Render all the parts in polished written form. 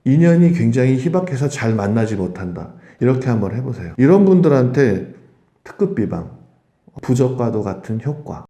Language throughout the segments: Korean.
인연이 굉장히 희박해서 잘 만나지 못한다. 이렇게 한번 해보세요. 이런 분들한테 특급 비방, 부적과도 같은 효과.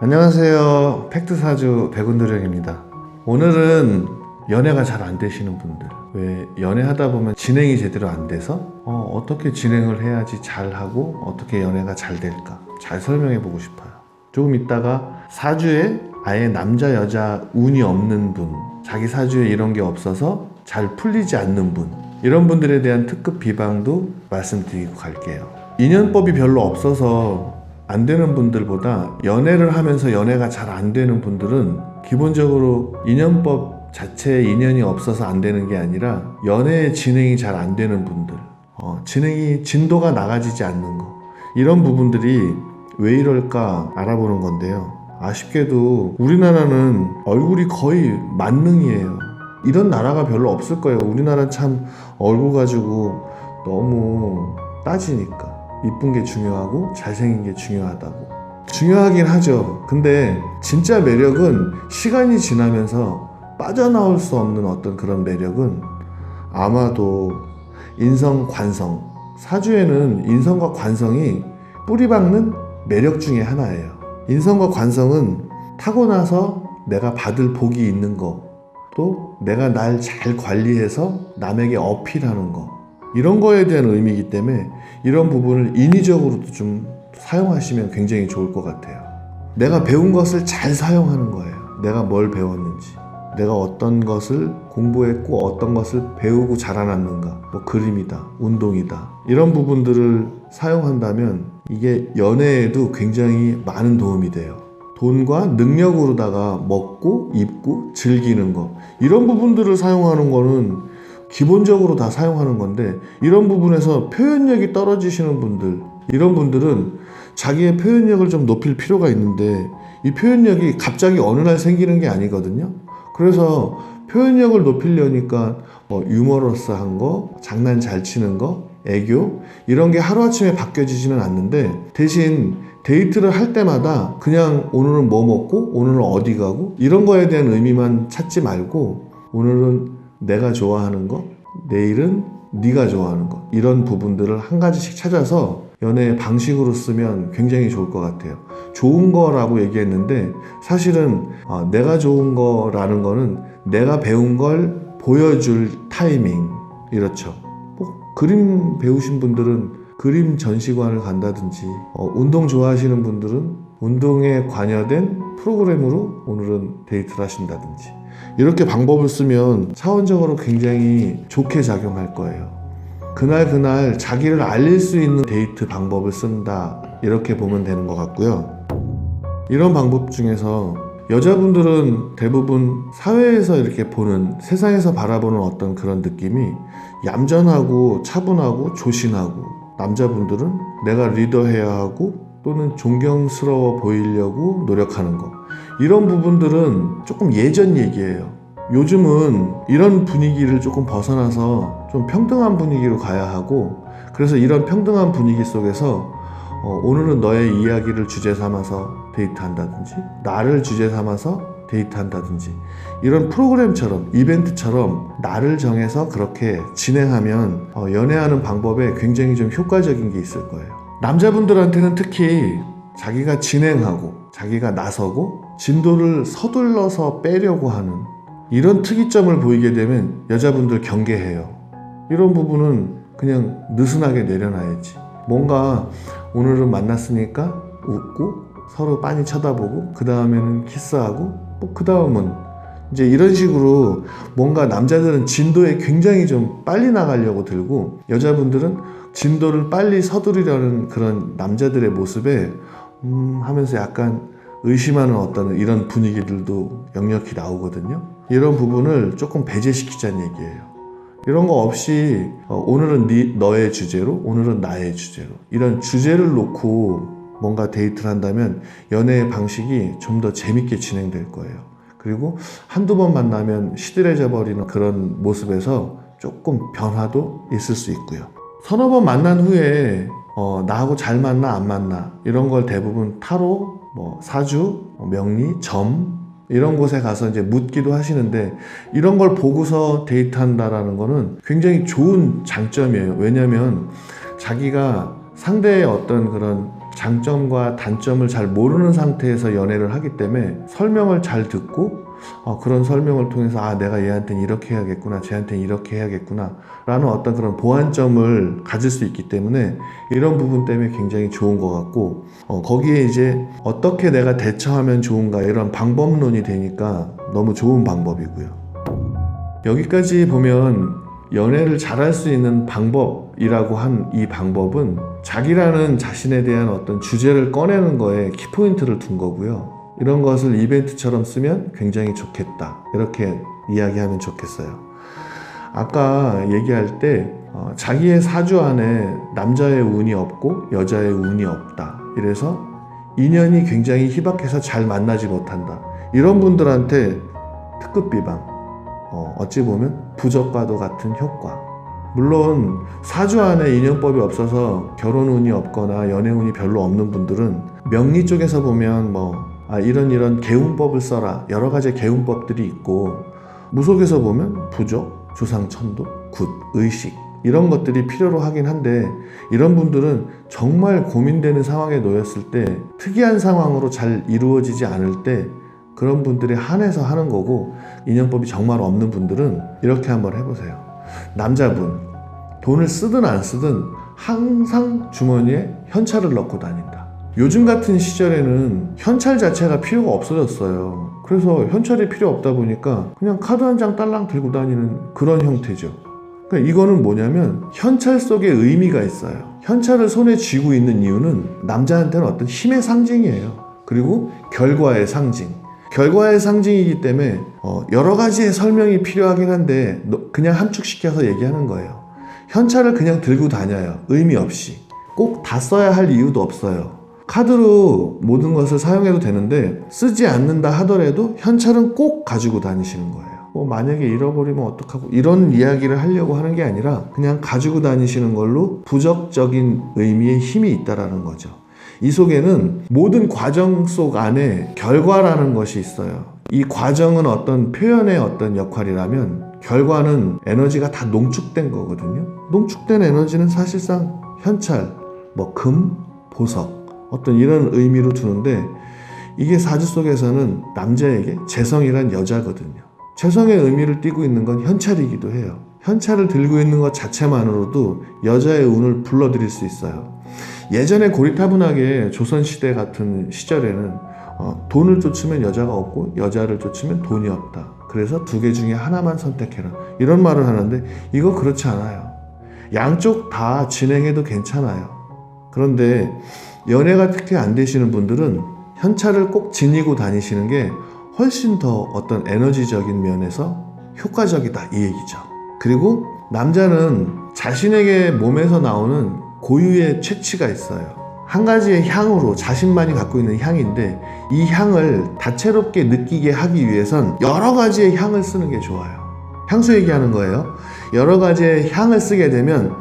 안녕하세요. 팩트사주 백운도령입니다. 오늘은 연애가 잘 안 되시는 분들, 왜 연애하다 보면 진행이 제대로 안 돼서 어떻게 진행을 해야지 잘하고 어떻게 연애가 잘 될까 잘 설명해 보고 싶어요. 조금 있다가 사주에 아예 남자 여자 운이 없는 분, 자기 사주에 이런 게 없어서 잘 풀리지 않는 분, 이런 분들에 대한 특급 비방도 말씀드리고 갈게요. 인연법이 별로 없어서 안 되는 분들보다 연애를 하면서 연애가 잘 안 되는 분들은 기본적으로 인연법 자체에 인연이 없어서 안 되는 게 아니라 연애의 진행이 잘 안 되는 분들, 진도가 나가지지 않는 거, 이런 부분들이 왜 이럴까 알아보는 건데요. 아쉽게도 우리나라는 얼굴이 거의 만능이에요. 이런 나라가 별로 없을 거예요. 우리나라는 참 얼굴 가지고 너무 따지니까 이쁜 게 중요하고 잘생긴 게 중요하다고. 중요하긴 하죠. 근데 진짜 매력은 시간이 지나면서 빠져나올 수 없는 어떤 그런 매력은 아마도 인성, 관성. 사주에는 인성과 관성이 뿌리박는 매력 중에 하나예요. 인성과 관성은 타고나서 내가 받을 복이 있는 거, 또 내가 날 잘 관리해서 남에게 어필하는 거, 이런 거에 대한 의미이기 때문에 이런 부분을 인위적으로도 좀 사용하시면 굉장히 좋을 것 같아요. 내가 배운 것을 잘 사용하는 거예요. 내가 뭘 배웠는지, 내가 어떤 것을 공부했고 어떤 것을 배우고 자라났는가, 뭐 그림이다, 운동이다, 이런 부분들을 사용한다면 이게 연애에도 굉장히 많은 도움이 돼요. 돈과 능력으로다가 먹고 입고 즐기는 거, 이런 부분들을 사용하는 거는 기본적으로 다 사용하는 건데, 이런 부분에서 표현력이 떨어지시는 분들, 이런 분들은 자기의 표현력을 좀 높일 필요가 있는데 이 표현력이 갑자기 어느 날 생기는 게 아니거든요. 그래서 표현력을 높이려니까 유머러스한 거, 장난 잘 치는 거, 애교, 이런 게 하루아침에 바뀌어지지는 않는데, 대신 데이트를 할 때마다 그냥 오늘은 뭐 먹고 오늘은 어디 가고 이런 거에 대한 의미만 찾지 말고, 오늘은 내가 좋아하는 거, 내일은 네가 좋아하는 거, 이런 부분들을 한 가지씩 찾아서 연애의 방식으로 쓰면 굉장히 좋을 것 같아요. 좋은 거라고 얘기했는데 사실은 내가 좋은 거라는 거는 내가 배운 걸 보여줄 타이밍, 이렇죠. 그림 배우신 분들은 그림 전시관을 간다든지, 운동 좋아하시는 분들은 운동에 관여된 프로그램으로 오늘은 데이트를 하신다든지, 이렇게 방법을 쓰면 차원적으로 굉장히 좋게 작용할 거예요. 그날 자기를 알릴 수 있는 데이트 방법을 쓴다, 이렇게 보면 되는 것 같고요. 이런 방법 중에서 여자분들은 대부분 사회에서 이렇게 보는, 세상에서 바라보는 어떤 그런 느낌이 얌전하고 차분하고 조신하고, 남자분들은 내가 리더해야 하고 또는 존경스러워 보이려고 노력하는 거, 이런 부분들은 조금 예전 얘기예요. 요즘은 이런 분위기를 조금 벗어나서 좀 평등한 분위기로 가야 하고, 그래서 이런 평등한 분위기 속에서 오늘은 너의 이야기를 주제 삼아서 데이트한다든지, 나를 주제 삼아서 데이트한다든지, 이런 프로그램처럼, 이벤트처럼 나를 정해서 그렇게 진행하면 연애하는 방법에 굉장히 좀 효과적인 게 있을 거예요. 남자분들한테는 특히 자기가 진행하고 자기가 나서고 진도를 서둘러서 빼려고 하는 이런 특이점을 보이게 되면 여자분들 경계해요. 이런 부분은 그냥 느슨하게 내려놔야지. 뭔가 오늘은 만났으니까 웃고 서로 빤히 쳐다보고 그 다음에는 키스하고, 그 다음은 이제 이런 식으로 뭔가 남자들은 진도에 굉장히 좀 빨리 나가려고 들고, 여자분들은 진도를 빨리 서두르려는 그런 남자들의 모습에 하면서 약간 의심하는 어떤 이런 분위기들도 역력히 나오거든요. 이런 부분을 조금 배제시키자는 얘기예요. 이런 거 없이 오늘은 너의 주제로, 오늘은 나의 주제로, 이런 주제를 놓고 뭔가 데이트를 한다면 연애의 방식이 좀 더 재밌게 진행될 거예요. 그리고 한두 번 만나면 시들해져 버리는 그런 모습에서 조금 변화도 있을 수 있고요. 서너 번 만난 후에 나하고 잘 맞나 안 맞나 이런 걸 대부분 타로, 사주, 명리, 점 이런 곳에 가서 이제 묻기도 하시는데, 이런 걸 보고서 데이트한다라는 거는 굉장히 좋은 장점이에요. 왜냐하면 자기가 상대의 어떤 그런 장점과 단점을 잘 모르는 상태에서 연애를 하기 때문에 설명을 잘 듣고 그런 설명을 통해서 내가 얘한테는 이렇게 해야겠구나, 쟤한테는 이렇게 해야겠구나 라는 어떤 그런 보완점을 가질 수 있기 때문에 이런 부분 때문에 굉장히 좋은 것 같고, 거기에 이제 어떻게 내가 대처하면 좋은가 이런 방법론이 되니까 너무 좋은 방법이고요. 여기까지 보면 연애를 잘할 수 있는 방법이라고 한 이 방법은 자기라는 자신에 대한 어떤 주제를 꺼내는 거에 키포인트를 둔 거고요. 이런 것을 이벤트처럼 쓰면 굉장히 좋겠다, 이렇게 이야기하면 좋겠어요. 아까 얘기할 때 자기의 사주 안에 남자의 운이 없고 여자의 운이 없다, 이래서 인연이 굉장히 희박해서 잘 만나지 못한다, 이런 분들한테 특급 비방, 어찌 보면 부적과도 같은 효과. 물론 사주 안에 인연법이 없어서 결혼 운이 없거나 연애 운이 별로 없는 분들은 명리 쪽에서 보면 이런 개운법을 써라, 여러 가지 개운법들이 있고, 무속에서 보면 부적, 주상천도, 굿, 의식 이런 것들이 필요로 하긴 한데, 이런 분들은 정말 고민되는 상황에 놓였을 때, 특이한 상황으로 잘 이루어지지 않을 때 그런 분들이 한해서 하는 거고, 인연법이 정말 없는 분들은 이렇게 한번 해보세요. 남자분, 돈을 쓰든 안 쓰든 항상 주머니에 현찰을 넣고 다닌다. 요즘 같은 시절에는 현찰 자체가 필요가 없어졌어요. 그래서 현찰이 필요 없다 보니까 그냥 카드 한 장 딸랑 들고 다니는 그런 형태죠. 그러니까 이거는 뭐냐면 현찰 속에 의미가 있어요. 현찰을 손에 쥐고 있는 이유는 남자한테는 어떤 힘의 상징이에요. 그리고 결과의 상징. 결과의 상징이기 때문에 여러 가지의 설명이 필요하긴 한데 그냥 함축시켜서 얘기하는 거예요. 현찰을 그냥 들고 다녀요. 의미 없이. 꼭 다 써야 할 이유도 없어요. 카드로 모든 것을 사용해도 되는데 쓰지 않는다 하더라도 현찰은 꼭 가지고 다니시는 거예요. 만약에 잃어버리면 어떡하고 이런 이야기를 하려고 하는 게 아니라 그냥 가지고 다니시는 걸로 부적적인 의미의 힘이 있다라는 거죠. 이 속에는 모든 과정 속 안에 결과라는 것이 있어요. 이 과정은 어떤 표현의 어떤 역할이라면 결과는 에너지가 다 농축된 거거든요. 농축된 에너지는 사실상 현찰, 금, 보석 어떤 이런 의미로 두는데, 이게 사주 속에서는 남자에게 재성이란 여자거든요. 재성의 의미를 띠고 있는 건 현찰이기도 해요. 현찰을 들고 있는 것 자체만으로도 여자의 운을 불러들일 수 있어요. 예전에 고리타분하게 조선시대 같은 시절에는 돈을 쫓으면 여자가 없고 여자를 쫓으면 돈이 없다. 그래서 두 개 중에 하나만 선택해라, 이런 말을 하는데 이거 그렇지 않아요. 양쪽 다 진행해도 괜찮아요. 그런데 연애가 특히 안 되시는 분들은 현찰을 꼭 지니고 다니시는 게 훨씬 더 어떤 에너지적인 면에서 효과적이다, 이 얘기죠. 그리고 남자는 자신에게 몸에서 나오는 고유의 채취가 있어요. 한 가지의 향으로 자신만이 갖고 있는 향인데, 이 향을 다채롭게 느끼게 하기 위해선 여러 가지의 향을 쓰는 게 좋아요. 향수 얘기하는 거예요. 여러 가지의 향을 쓰게 되면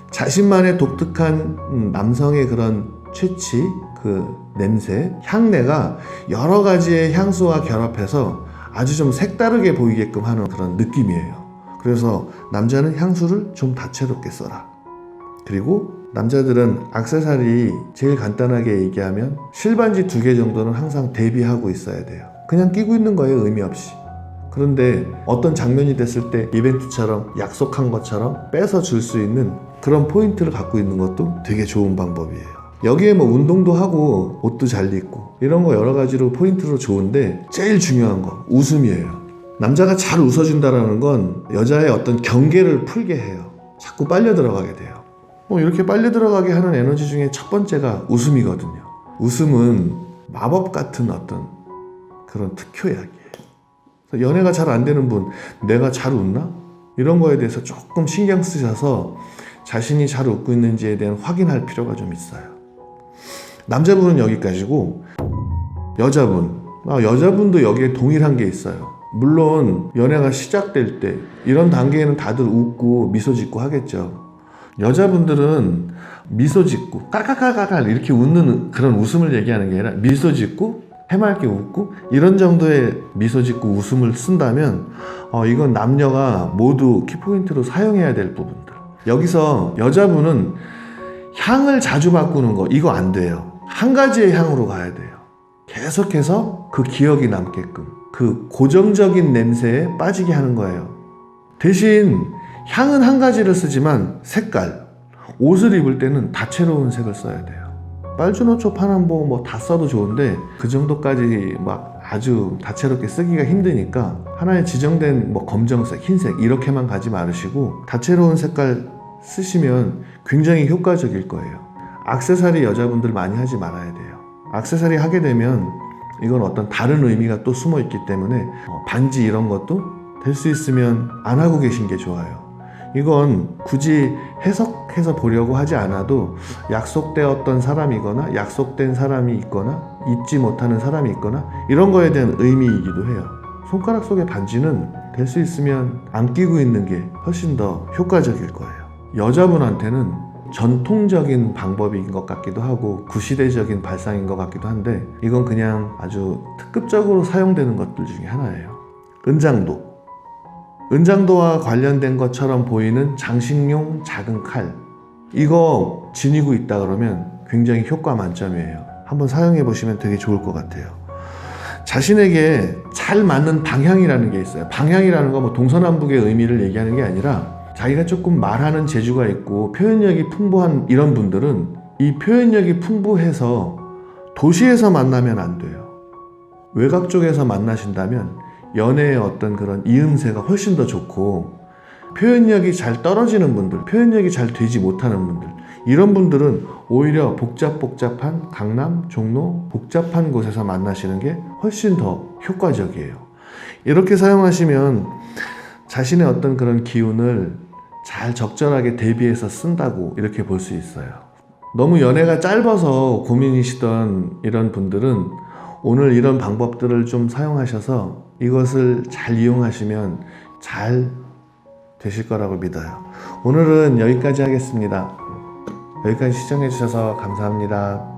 자신만의 독특한 남성의 그런 채취, 그 냄새, 향내가 여러 가지의 향수와 결합해서 아주 좀 색다르게 보이게끔 하는 그런 느낌이에요. 그래서 남자는 향수를 좀 다채롭게 써라. 그리고 남자들은 액세서리 제일 간단하게 얘기하면 실반지 2개 정도는 항상 대비하고 있어야 돼요. 그냥 끼고 있는 거예요, 의미 없이. 그런데 어떤 장면이 됐을 때 이벤트처럼 약속한 것처럼 빼서 줄 수 있는 그런 포인트를 갖고 있는 것도 되게 좋은 방법이에요. 여기에 운동도 하고 옷도 잘 입고 이런 거 여러 가지로 포인트로 좋은데, 제일 중요한 거 웃음이에요. 남자가 잘 웃어준다는 건 여자의 어떤 경계를 풀게 해요. 자꾸 빨려 들어가게 돼요. 이렇게 빨려 들어가게 하는 에너지 중에 첫 번째가 웃음이거든요. 웃음은 마법 같은 어떤 그런 특효약이에요. 연애가 잘 안 되는 분, 내가 잘 웃나? 이런 거에 대해서 조금 신경 쓰셔서 자신이 잘 웃고 있는지에 대한 확인할 필요가 좀 있어요. 남자분은 여기까지고, 여자분도 여기에 동일한 게 있어요. 물론 연애가 시작될 때 이런 단계에는 다들 웃고 미소 짓고 하겠죠. 여자분들은 미소 짓고 깔깔깔깔 이렇게 웃는 그런 웃음을 얘기하는 게 아니라 미소 짓고 해맑게 웃고 이런 정도의 미소 짓고 웃음을 쓴다면 이건 남녀가 모두 키포인트로 사용해야 될 부분들. 여기서 여자분은 향을 자주 바꾸는 거 이거 안 돼요. 한 가지의 향으로 가야 돼요. 계속해서 그 기억이 남게끔 그 고정적인 냄새에 빠지게 하는 거예요. 대신 향은 한 가지를 쓰지만 색깔, 옷을 입을 때는 다채로운 색을 써야 돼요. 빨주노초, 파남보 뭐 다 써도 좋은데 그 정도까지 막 아주 다채롭게 쓰기가 힘드니까 하나의 지정된 뭐 검정색, 흰색 이렇게만 가지 말으시고 다채로운 색깔 쓰시면 굉장히 효과적일 거예요. 액세서리 여자분들 많이 하지 말아야 돼요. 액세서리 하게 되면 이건 어떤 다른 의미가 또 숨어 있기 때문에 반지 이런 것도 될 수 있으면 안 하고 계신 게 좋아요. 이건 굳이 해석해서 보려고 하지 않아도 약속되었던 사람이거나 약속된 사람이 있거나 잊지 못하는 사람이 있거나 이런 거에 대한 의미이기도 해요. 손가락 속의 반지는 될 수 있으면 안 끼고 있는 게 훨씬 더 효과적일 거예요. 여자분한테는 전통적인 방법인 것 같기도 하고 구시대적인 발상인 것 같기도 한데 이건 그냥 아주 특급적으로 사용되는 것들 중에 하나예요. 은장도와 관련된 것처럼 보이는 장식용 작은 칼, 이거 지니고 있다 그러면 굉장히 효과 만점이에요. 한번 사용해 보시면 되게 좋을 것 같아요. 자신에게 잘 맞는 방향이라는 게 있어요. 방향이라는 건 뭐 동서남북의 의미를 얘기하는 게 아니라 자기가 조금 말하는 재주가 있고 표현력이 풍부한 이런 분들은 이 표현력이 풍부해서 도시에서 만나면 안 돼요. 외곽 쪽에서 만나신다면 연애의 어떤 그런 이음새가 훨씬 더 좋고 표현력이 잘 떨어지는 분들, 표현력이 잘 되지 못하는 분들 이런 분들은 오히려 복잡한 강남, 종로 복잡한 곳에서 만나시는 게 훨씬 더 효과적이에요. 이렇게 사용하시면 자신의 어떤 그런 기운을 잘 적절하게 대비해서 쓴다고 이렇게 볼 수 있어요. 너무 연애가 짧아서 고민이시던 이런 분들은 오늘 이런 방법들을 좀 사용하셔서 이것을 잘 이용하시면 잘 되실 거라고 믿어요. 오늘은 여기까지 하겠습니다. 여기까지 시청해 주셔서 감사합니다.